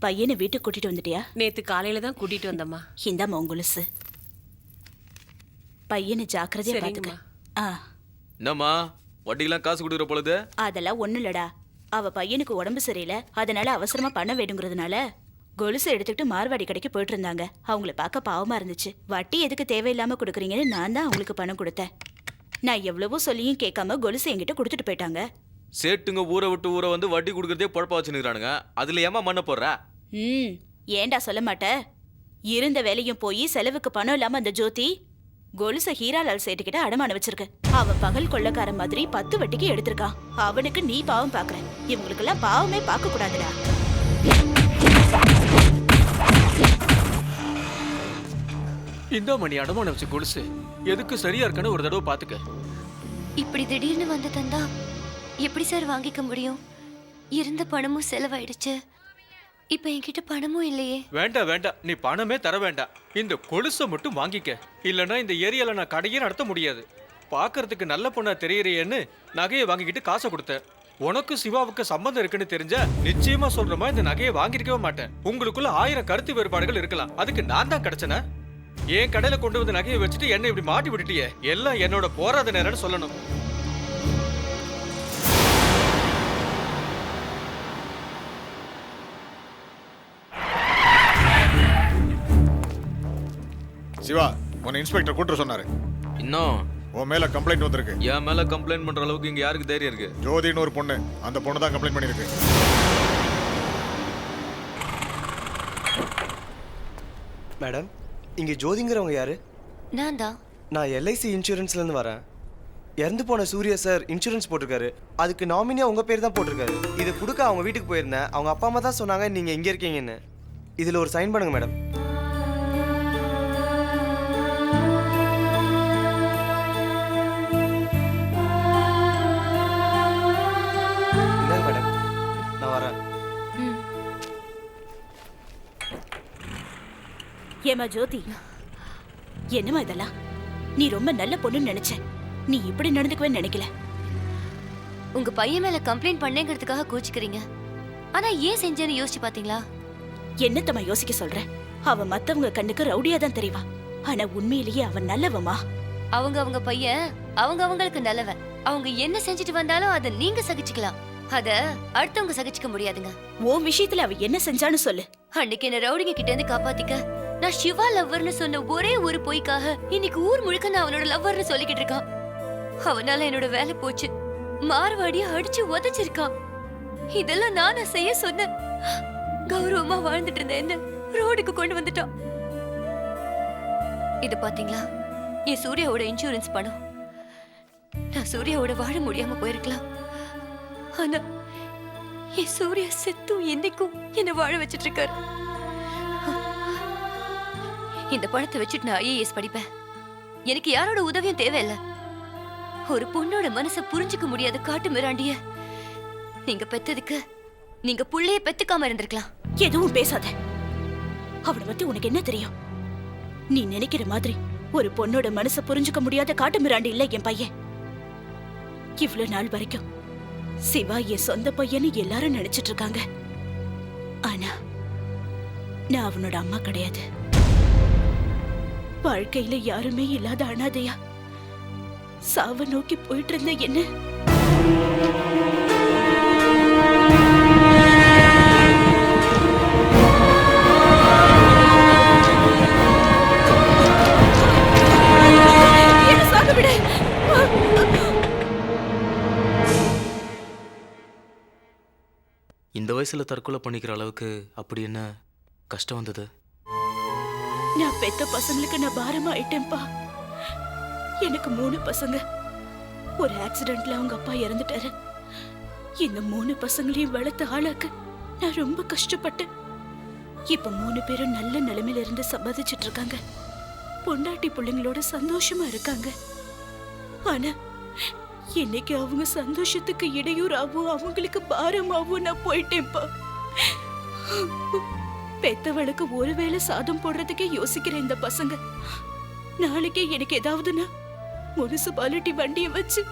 பையனை வீட்டுக்கு கூட்டிட்டு வந்துட்டியா? நேத்து காலையில தான் கூட்டிட்டு வந்தம்மா. இந்தாம்மா உங்குலுசு. பையனை ஜாக்கிரதையா பாத்துக்க. என்னம்மா வட்டிக்கெல்லாம் காசு கொடுக்குற பொழுது? அதெல்லாம் ஒண்ணு இல்லடா. அவ பையனுக்கு உடம்பு சரியில்லை, அதனால அவசரமா பண்ண வேணுங்கிறதுனால கொலுசு எடுத்துக்கிட்டு மார்வாடி கடைக்கு போயிட்டு இருந்தாங்க. அவங்கள பார்க்க பாவமா இருந்துச்சு. வட்டி எதுக்கு தேவையில்லாம கொடுக்குறீங்கன்னு நான் தான் அவங்களுக்கு பணம் கொடுத்தேன். நான் எவ்வளவோ சொல்லியும் கேட்காம கொலுசு என்கிட்ட கொடுத்துட்டு போயிட்டாங்க. சேட்டுங்க ஊரை விட்டு ஊரை வந்து வட்டி கொடுக்கறதே பொழப்பா வச்சுக்கிறானுங்க. அதுல ஏமா மண்ண போடுற? ஏண்டா சொல்ல மாட்ட? இருந்த வேலையும் போய் செலவுக்கு பணம் இல்லாம அந்த ஜோதி கொலுச ஹீராலால் சேட்டுக்கிட்ட அடமான வச்சிருக்கு. அவன் பகல் கொள்ளக்கார மாதிரி 10 வட்டிக்கு எடுத்திருக்கான். அவனுக்கு நீ பாவம் பாக்குற. இவங்களுக்கு எல்லாம் பாவமே பார்க்க கூடாதுடா. இந்த மணி அடமான வச்சு கொலுசு எதுக்கு சரியா இருக்கான்னு ஒரு தடவை பாத்துக்க. இப்படி திடீர்னு வந்து தந்தா எப்படி சார் வாங்கிக்க முடியும்? இருந்த பணமும் செலவாயிடுச்சு. இப்ப என்கிட்ட பணமும் இல்லையே. வேண்டாம் வேண்டாம், நீ பணமே தர வேண்டாம். இந்த கொலுசை மட்டும் வாங்கிக்க. இல்லைன்னா இந்த ஏரியால நான் கடையே நடத்த முடியாது. பாக்குறதுக்கு நல்ல பொண்ணா தெரியறியேன்னு நகையை வாங்கிக்கிட்டு காசை கொடுத்தேன். உனக்கு சிவாவுக்கு சம்பந்தம் இருக்குன்னு தெரிஞ்சா நிச்சயமா சொல்றமா இந்த நகையை வாங்கிருக்கவே மாட்டேன். உங்களுக்குள்ள 1000 கருத்து வேறுபாடுகள் இருக்கலாம், அதுக்கு நான் தான் கிடைச்சன. என் கடையில கொண்டு வந்து நகையை வச்சுட்டு என்ன இப்படி மாட்டி விட்டுட்டியே. எல்லாம் என்னோட போராத நேரம்னு சொல்லணும். சிவா, உன்னை இன்ஸ்பெக்டர் கூட்டு சொன்னாரு. இன்னும் உன் மேல கம்ப்ளைண்ட் வந்திருக்கு. என் மேல கம்ப்ளைண்ட் பண்ற அளவுக்கு இங்க யாருக்கு தைரியம் இருக்கு? ஜோதின்னு ஒரு பொண்ணு, அந்த பொண்ணு தான் கம்ப்ளைண்ட் பண்ணிருக்கு. மேடம், இங்க ஜோதிங்கிறவங்க யாரு? நான் தான். நான் எல்ஐசி இன்சூரன்ஸ்ல இருந்து வரேன். இறந்து போன சூர்யா சார் இன்சூரன்ஸ் போட்டிருக்காரு. அதுக்கு நாமினியா உங்க பேர் தான் போட்டிருக்காரு. இது கொடுக்க அவங்க வீட்டுக்கு போயிருந்தேன். அவங்க அப்பா அம்மா தான் சொன்னாங்க நீங்க இங்க இருக்கீங்கன்னு. இதுல ஒரு சைன் பண்ணுங்க மேடம். இந்தாங்க மேடம், நான் வரேன். ஏமா ஜோதி, என்னமா இதெல்லாம்? நீ ரொம்ப நல்ல பொண்ணுன்னு நினைச்ச. நீ இப்படி நடந்துக்கவே நினைக்கல. உங்க பையன் மேல கம்ப்ளைண்ட் பண்ணேங்கிறதுக்காக கோச்சிக்கிறீங்க. ஆனா ஏன் செஞ்சேன்னு யோசிச்சு பாத்தீங்களா? என்னத்தம்மா யோசிக்க சொல்ற? அவ மத்தவங்க கண்ணுக்கு ரவுடியா தான் தெரியவா. ஆனா உண்மையிலேயே அவன் நல்லவமா. அவங்க பையன் அவங்களுக்கு நல்லவன். அவங்க என்ன செஞ்சுட்டு வந்தாலும் அதை நீங்க சகிச்சுக்கலாம். அத அடுத்தவங்க சகிச்சுக்க முடியாதுங்க. உன் விஷயத்துல அவ என்ன செஞ்சான்னு சொல்லு. அன்னைக்கு என்ன ரவுடிங்க கிட்ட இருந்து காப்பாத்திக்க நான் சிவா லவ்வர்னு சொன்ன ஒரே ஒரு பொய்க்காக இன்னைக்கு ஊர் முழுக்க நான் அவனோட லவ்வர்னு சொல்லிக்கிட்டு இருக்கான். அவனால என்னோட வேலை போச்சு. மார்வாடிய அடிச்சு உதைச்சிருக்கான். இதெல்லாம் நானா செய்ய சொன்னேன். கௌரவமா வாழ்ந்துட்டு இருந்த என்ன ரோடுக்கு கொண்டு வந்துட்டான். இது பாத்தீங்களா, என் சூர்யாவோட இன்சூரன்ஸ் பணம். நான் சூர்யாவோட வாழ முடியாம போயிருக்கலாம். ஆனா என் சூர்யா செத்தும் என்னைக்கும் என்ன வாழ வச்சிட்டு இருக்காரு. இந்த பணத்தை வச்சுட்டு நான் ஐஏஎஸ் படிப்பேன். எனக்கு யாரோட உதவியும் தேவையில்லை. ஒரு பொண்ணோட மனசை புரிஞ்சுக்க முடியாத காட்டு மிராண்டிய நீங்க பெத்ததுக்கு நீங்க புள்ளைய பெத்துக்காம இருந்திருக்கலாம். எதுவும் பேசாத. அவளை பத்தி உனக்கு என்ன தெரியும்? நீ நினைக்கிற மாதிரி ஒரு பொண்ணோட மனசை புரிஞ்சுக்க முடியாத காட்டு மிராண்டி இல்ல என் பையன். இவ்வளவு நாள் வரைக்கும் சிவா என் சொந்த பையன்னு எல்லாரும் நினைச்சிட்டு இருக்காங்க. ஆனா நான் அவனோட அம்மா கிடையாது. வாழ்க்கையில யாருமே இல்லாத அனாதையா சாவ நோக்கி போயிட்டு இருந்த என்ன சாக விட. இந்த வயசுல தற்கொலை பண்ணிக்கிற அளவுக்கு அப்படி என்ன கஷ்டம் வந்தது? நான் பெத்த பசங்களுக்கு நான் பாரமா ஆயிட்டேன்பா. எனக்கு 3 பசங்க. ஒரு ஆக்சிடென்ட்ல அவங்க அப்பா இறந்துட்டாரு. இந்த 3 பசங்களையும் வளர்த்து ஆளாக்க நான் ரொம்ப கஷ்டப்பட்டேன். இப்ப 3 பேரும் நல்ல நிலைமையில இருந்து சம்பாதிச்சிட்டு இருக்காங்க. பொண்டாட்டி பிள்ளைங்களோட சந்தோஷமா இருக்காங்க. ஆனா இன்னைக்கு அவங்க சந்தோஷத்துக்கு இடையூறாவும் அவங்களுக்கு பாரமாவும் நான் போயிட்டேன்ப்பா. பெத்தவளுக்கு ஒருவேளை சாதம் போடுறதுக்கே யோசிக்கிற இந்த பசங்க நாளைக்கே எனக்கு ஏதாவதுன்னா முனிசிபாலிட்டி வண்டியை வச்சு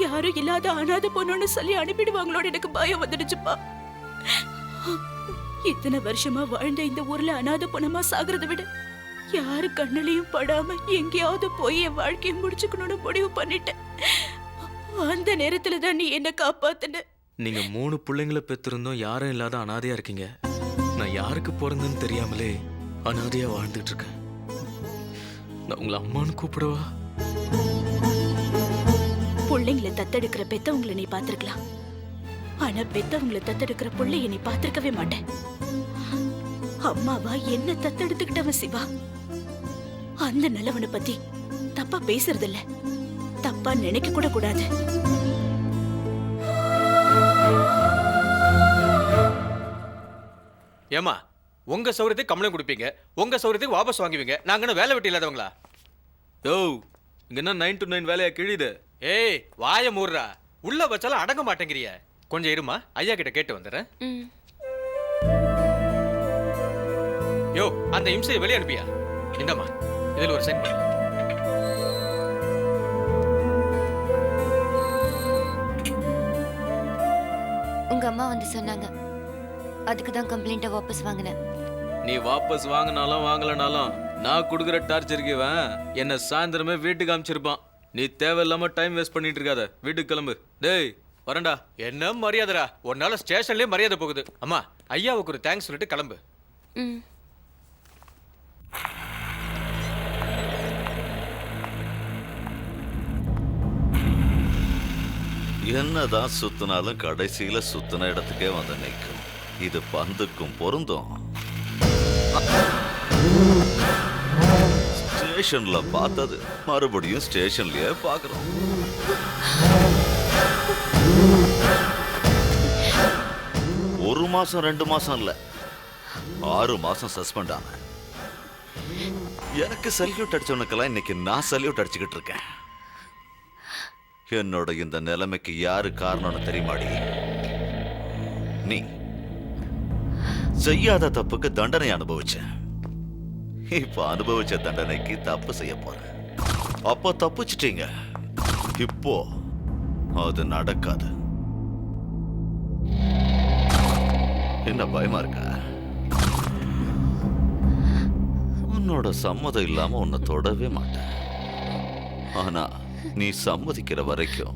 யாரும் இல்லாத அனாதை பொண்ணுன்னு சொல்லி அனுப்பிடுவாங்களோட எனக்கு பயம் வந்துடுச்சுப்பா. இத்தனை வருஷமா வாழ்ந்த இந்த ஊர்ல அனாதை பணமா சாகிறத விட யாரு கண்ணுலயும் படாம எங்கேயாவது போய் என் வாழ்க்கையை முடிச்சுக்கணும்னு முடிவு பண்ணிட்டேன். அந்த நேரத்துல தான் நீ என்ன காப்பாத்துன. நீங்க 3 பிள்ளைங்களை பெற்றிருந்தோம், யாரும் இல்லாத அனாதையா இருக்கீங்க. நான் யாருக்கு பிறந்தேன்னு தெரியாமலே அனாதையா வாழ்ந்துட்டு இருக்கேன். நான் உங்களை அம்மான்னு கூப்பிடவா? பிள்ளைங்களை தத்தெடுக்கிற பெத்தவங்களை நீ பாத்திருக்கலாம், ஆனா பெத்தவங்களை தத்தெடுக்கிற பிள்ளைய நீ பாத்திருக்கவே மாட்டேன். அம்மாவா என்ன தத்தெடுத்துக்கிட்டவன் சிவா. அந்த நல்லவனை பத்தி தப்பா பேசுறது இல்ல, தப்பா நினைக்க கூட கூடாது. ஏமா, உங்க சௌரியத்துக்கு கம்ப்ளைண்ட் கொடுப்பீங்க, உங்க சௌரியத்துக்கு வாபஸ் வாங்குவீங்க. நாங்க என்ன வேலை வெட்டி இல்லாதவங்களா? யோ, இங்க என்ன 9 to 9 வேலையா கிழியுது? ஏய், வாய மூடுறா. உள்ள வச்சாலும் அடங்க மாட்டேங்கிறிய. கொஞ்சம் இருமா, ஐயா கிட்ட கேட்டு வந்துடுறேன். யோ, அந்த இம்சையை வெளியே அனுப்பியா? இந்தம்மா, இதுல ஒரு சைன் பண்ணு. உங்க அம்மா வந்து சொன்னாங்க, அதுக்கு தான் கம்ப்ளைண்ட்டை வாபஸ் வாங்கினேன். நீ வாபஸ் வாங்கினாலும் வாங்கலனாலும் நான் கொடுக்குற டார்ச்சருக்கு இவன் என்ன சாயந்தரமே வீட்டுக்கு அனுப்பிச்சிருப்பான். நீ தேவையில்லாம டைம் வேஸ்ட் பண்ணிட்டு இருக்காத, வீட்டுக்கு கிளம்பு. டேய் வரண்டா. என்ன மரியாதைடா, உன்னால ஸ்டேஷன்லயே மரியாதை போகுது. அம்மா, ஐயாவுக்கு ஒரு தேங்க்ஸ் சொல்லிட்டு கிளம்பு. ம். என்னதான் சுத்தினாலும் கடைசியில சுத்தின இடத்துக்கே வந்து நிற்கும். இது பந்துக்கும் பொருந்தும். ஸ்டேஷன்ல பார்த்தது மறுபடியும் ஸ்டேஷன்லயே பார்க்கிறோம். ஒரு மாசம் 2 மாசம் இல்ல, 6 மாசம் சஸ்பெண்ட் ஆன. எனக்கு சல்யூட் அடிச்சவனுக்கெல்லாம் இன்னைக்கு நான் சல்யூட் அடிச்சுக்கிட்டு இருக்கேன். என்னோட இந்த நிலைமைக்கு யாரு காரணம்னு தெரியுமாடி? நீ செய்யாத தப்புக்கு தண்டனை அனுபவிச்ச. இப்ப அனுபவிச்ச தண்டனைக்கு தப்பு செய்ய போற. அப்ப தப்பிச்சிட்டீங்க, இப்போ அது நடக்காது. என்ன பயமா இருக்கா? உன்னோட சம்மதம் இல்லாம உன்னை தொடவே மாட்டேன். ஆனா நீ சம்மதிக்கிற வரைக்கும்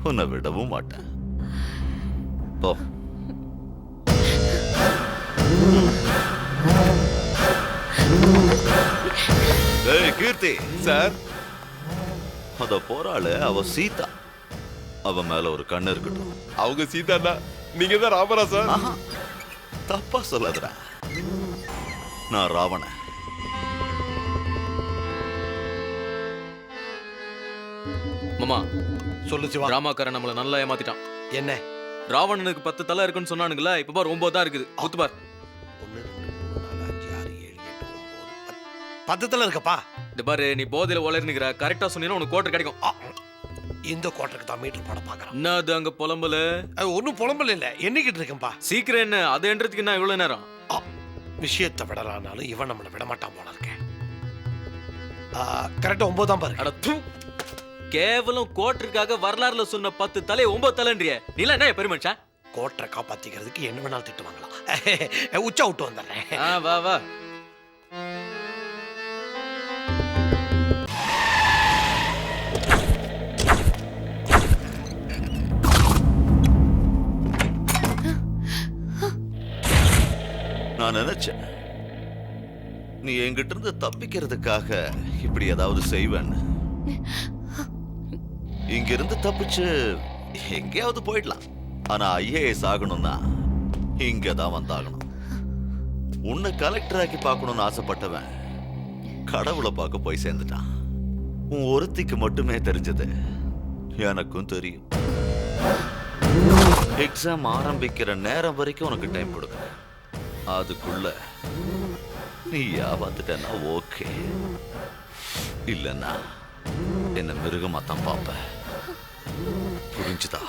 உன்னை விடவும் மாட்டேன். போ. ஏய் கீர்த்தி சார், அத போறாளே அவ சீதா. அவ மேல ஒரு கண்ணு இருக்கட்டும். அவங்க சீதாண்ணா, நீங்க தான் ராமரா சார்? தப்பா சொல்லாதடா, நான் ராவணன். மாமா, சொல்லு சிவா. ராமாக்காரன் நம்மள நல்லா ஏமாத்திட்டான். என்ன? ராவணனுக்கு 10 தலை இருக்குன்னு சொன்னானுங்களா, இப்ப பாரு 9 தான் இருக்குது. குத்து பார். 1 2 3 4 5 6 7 8 9 10 10 இருக்கப்பா. இது பாரு, நீ போதையில உளறினுக்கிற. கரெக்டா சொன்னீங்கன்னா உனக்கு கோட்டர் கிடைக்கும். இந்த கோட்டருக்கு தான் மீட்டர் போட பாக்குறேன். என்ன அது அங்க புலம்பல? ஒன்னும் புலம்பல இல்ல, எண்ணிக்கிட்டு இருக்கேன்பா. சீக்கிரம் என்ன, அது என்றதுக்கு என்ன இவ்வளவு நேரம்? விஷயத்தை விடலானாலும் இவன் நம்மளை விட மாட்டான் போல இருக்கேன். கரெக்டா 9 தான் பாரு. அட தூ, கேவலம் கோட்டருக்காக வரலாறுல சொன்ன 10 தலை 9 தலைன்றிய. நீ எல்லாம் என்ன பெருமனுஷா? கோட்டரை காப்பாத்திக்கிறதுக்கு என்ன வேணாலும் திட்டு வாங்கலாம். உச்சா விட்டு வந்துடுறேன். வா வா. நான் நினைச்சேன் நீ என்கிட்ட இருந்து தப்பிக்கிறதுக்காக இப்படி ஏதாவது செய்வேன்னு. இங்க இருந்து தப்பிச்சு எங்கேயாவது போயிடலாம். ஆனா ஐஏஎஸ் ஆகணும்னா இங்க தான் வந்தாகணும். உன்னை கலெக்டர் ஆக்கி பார்க்கணும்னு ஆசைப்பட்டவன் கடவுளை பார்க்க போய் சேர்ந்துட்டான். உன் ஒருத்திக்கு மட்டுமே தெரிஞ்சது எனக்கும் தெரியும். எக்ஸாம் ஆரம்பிக்கிற நேரம் வரைக்கும் உனக்கு டைம் கொடுக்குறேன். அதுக்குள்ள நீ வந்துட்டனா ஓகே, இல்லைன்னா என்ன மிருகமா தான் பார்ப்ப. புரிஞ்சுதா?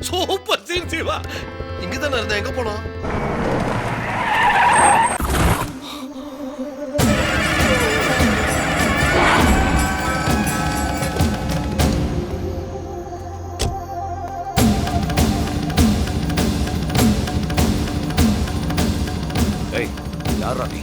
Super scene Siva. இங்க தானே இருந்த, எங்க போனோம்? ஏய், யாரா நீ?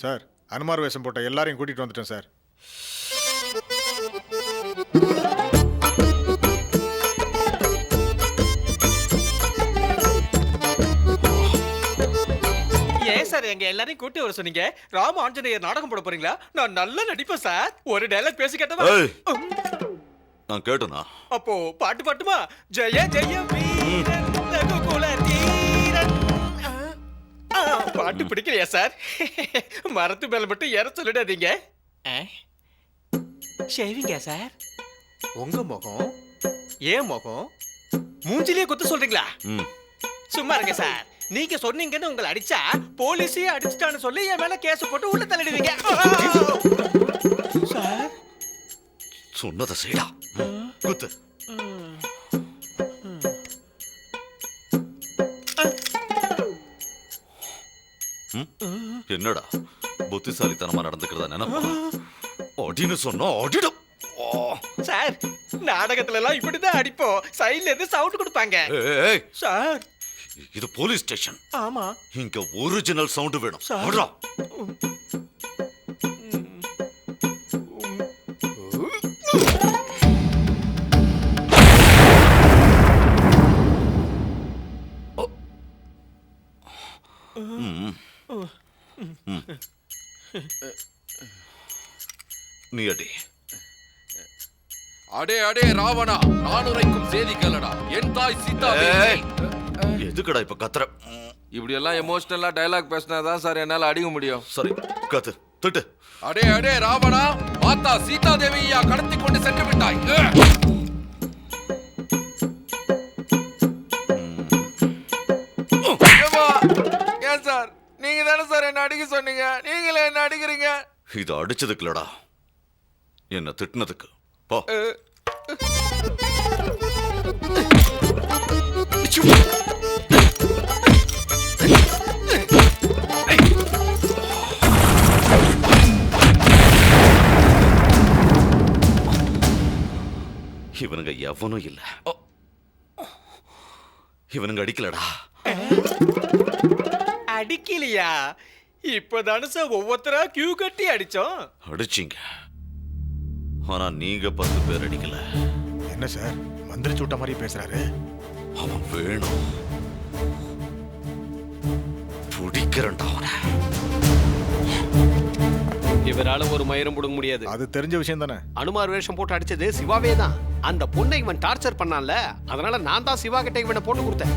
சார், அனுமார் வேஷம் போட்ட எல்லாரையும் கூட்டிட்டு வந்துட்டேன் சார். ஏன் சார் எங்க எல்லாரையும் கூட்டி வர சொன்னீங்க? ராம ஆஞ்சநேயர் நாடகம் போட போறீங்களா? நான் நல்லா நடிப்பேன் சார். ஒரு டயலாக் பேசி கேட்டவா? ஏய், நான் கேட்டனா? அப்போ பாட்டு பாட்டுமா? ஜெய ஜெய வீரன் ரகுகுல தீரன். பாட்டு பிடிக்கலையா சார்? மரத்து மேல மட்டும் ஏற சொல்லிடாதீங்க. ஷேவிங்க சார்? உங்க முகம் ஏன் முகம் மூஞ்சிலேயே குத்த சொல்றீங்களா? சும்மா இருங்க சார். நீங்க சொன்னீங்கன்னு உங்களை அடிச்சா போலீஸே அடிச்சுட்டான்னு சொல்லி என் மேல கேஸ் போட்டு உள்ள தள்ளிடுவீங்க சார். சொன்னதை செய்டா. குத்து. என்னடா புத்திசாலித்தனமா நடந்துக்கிறதா நினைப்பா? அடின்னு சொன்னா அடிடும் சார். நாடகத்துல எல்லாம் இப்படிதான் அடிப்போம். சைடுல இருந்து சவுண்ட் கொடுப்பாங்க ஏய், சார். இது போலீஸ் ஸ்டேஷன். ஆமா இங்க ஒரிஜினல் சவுண்ட் வேணும். சார். அடடா. நீ அடி. அடே அடே ராவணா, நான் உரைக்கும் செய்தி கேளடா. என் தாய் சீதா ஏய், எதுக்குடா இப்ப கத்துற? இப்படி எல்லாம் எமோஷனலா டயலாக் பேசினாதான் சார் என்னால அடிக்க முடியும். சரி, கத்து, திட்டு. அடே அடே ராவணா, மாதா சீதா தேவியா கடத்தி கொண்டு சென்று விட்டாய். ஏன் சார், நீங்க தானே சார் என்ன அடிக்க சொன்னீங்க? நீங்களே என்ன அடிக்கிறீங்க? இது அடிச்சதுக்குலடா, என்ன திட்டினதுக்கு. போ. இவனுங்க எவனும் இல்ல. இவனுங்க அடிக்கலடா. அடிக்கலையா? இப்பதானே சார் ஒவ்வொருத்தரா கியூ கட்டி அடிச்சோம். அடிச்சிங்க, ஆனா நீங்க 10 பேர் அடிக்கல. என்ன சார், மந்திரி சூட்ட மாதிரி பேசுறாரு? அவன் வேணும். பிடிக்கிறண்டா அவனை. இவரால ஒரு மயிரும் புடுங்க முடியாது. அது தெரிஞ்ச விஷயம் தானே. அனுமார் வேஷம் போட்டு அடிச்சது சிவாவே தான். அந்த பொண்ணை இவன் டார்ச்சர் பண்ணான்ல, அதனால நான் தான் சிவா கிட்ட இவனை போட்டு கொடுத்தேன்.